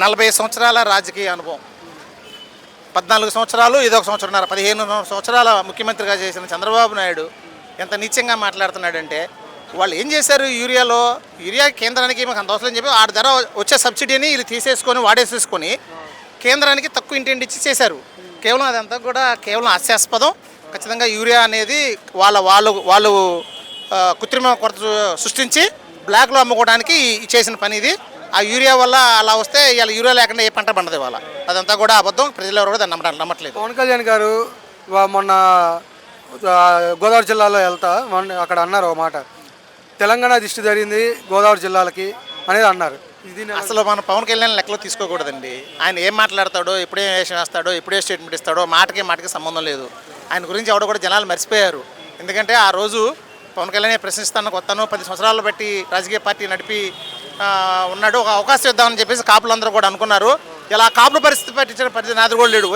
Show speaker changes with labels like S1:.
S1: 40 సంవత్సరాల రాజకీయ అనుభవం, 14 సంవత్సరాలు ఇదొక సంవత్సరంన్నర, 15 సంవత్సరాల ముఖ్యమంత్రిగా చేసిన చంద్రబాబు నాయుడు ఎంత నీచంగా మాట్లాడుతున్నాడంటే, వాళ్ళు ఏం చేశారు? యూరియా కేంద్రానికి మాకు అంత అవసరం చెప్పి ఆడి ధర వచ్చే సబ్సిడీని వీళ్ళు తీసేసుకొని వాడేసేసుకొని కేంద్రానికి తక్కువ ఇంటెంట్ ఇచ్చి చేశారు. కేవలం అదంతా కూడా కేవలం హాస్యాస్పదం. ఖచ్చితంగా యూరియా అనేది వాళ్ళు కృత్రిమ కొరత సృష్టించి బ్లాక్లో అమ్ముకోవడానికి చేసిన పని ఇది. ఆ యూరియా వల్ల అలా వస్తే ఇవాళ యూరియా లేకుండా ఏ పంట పండదు ఇవాళ. అదంతా కూడా అబద్ధం. ప్రజలు ఎవరు కూడా దాన్ని నమ్మట్లేదు.
S2: పవన్ కళ్యాణ్ గారు మొన్న గోదావరి జిల్లాలో అక్కడ అన్నారు ఒక మాట, తెలంగాణ దిష్టి జరిగింది గోదావరి జిల్లాలకి అనేది అన్నారు. ఇది
S1: అసలు మన పవన్ కళ్యాణ్ లెక్కలో తీసుకోకూడదండి. ఆయన ఏం మాట్లాడతాడో, ఎప్పుడే వేషం వేస్తాడో, ఎప్పుడే స్టేట్మెంట్ ఇస్తాడో మాటకి సంబంధం లేదు. ఆయన గురించి ఎవడో కూడా జనాలు మర్చిపోయారు. ఎందుకంటే ఆ రోజు పవన్ కళ్యాణ్ ప్రశ్నిస్తాను కొత్తను 10 సంవత్సరాలు బట్టి రాజకీయ పార్టీ నడిపి ఉన్నాడు, ఒక అవకాశం ఇద్దామని చెప్పేసి కాపులందరూ కూడా అనుకున్నారు. ఇలా కాపుల పరిస్థితి పట్టించిన పరిస్థితి నాది కూడా లేడు.